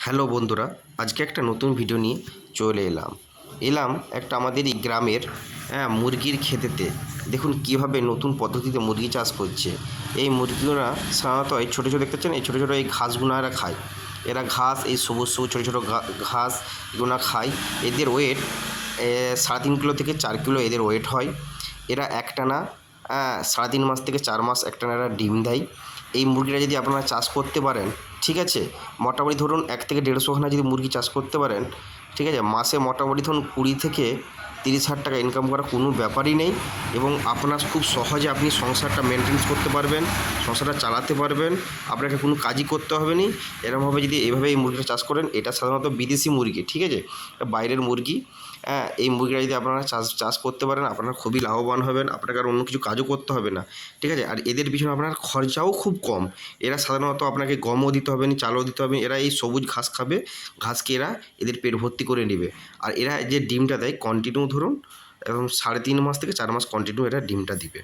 Hello বন্ধুরা, আজকে একটা নতুন ভিডিও নিয়ে চলে এলাম একটা আমাদের এই গ্রামের মুরগির ক্ষেতেতে। দেখুন কীভাবে নতুন পদ্ধতিতে মুরগি চাষ করছে। এই মুরগিগুলা সাধারণত এই ছোটো ছোটো দেখতে পাচ্ছেন, এই ছোটো ছোটো এই ঘাসগুলো এরা খায়। এরা ঘাস, এই সবুজ সবুজ ছোটো ছোটো ঘাস এগুলো খায়। এদের ওয়েট 3.5 কিলো থেকে 4 কিলো এদের ওয়েট হয়। এরা একটানা 3.5 মাস থেকে 4 মাস একটানা এরা ডিম দেয়। এই মুরগিটা যদি আপনারা চাষ করতে পারেন, ঠিক আছে, মোটামুটি ধরুন 1 থেকে 150খানা যদি মুরগি চাষ করতে পারেন, ঠিক আছে, মাসে মোটামুটি ধরুন 20 থেকে 30 হাজার টাকা ইনকাম করা কোনো ব্যাপারই নেই। এবং আপনার খুব সহজে আপনি সংসারটা মেনটেন্স করতে পারবেন, সংসারটা চালাতে পারবেন, আপনাকে কোনো কাজই করতে হবে না। এরকমভাবে যদি এইভাবে এই মুরগিটা চাষ করেন, এটা সাধারণত বিদেশি মুরগি, ঠিক আছে, বাইরের মুরগি। এই মুরগিটা যদি আপনারা চাষ করতে পারেন, আপনারা খুবই লাভবান হবেন, আপনাকে আর অন্য কিছু কাজও করতে হবে না, ঠিক আছে। আর এদের পিছনে আপনার খরচাও খুব কম। এরা সাধারণত আপনাকে গমও দিতে হবে না, চালও দিতে হবে না। এরা এই সবুজ ঘাস খাবে, ঘাস খেয়ে এরা এদের পেট ভর্তি করে নেবে। আর এরা যে ডিমটা দেয় কন্টিনিউ ধরুন এবং 3.5 মাস থেকে 4 মাস কন্টিনিউ এরা ডিমটা দিবে।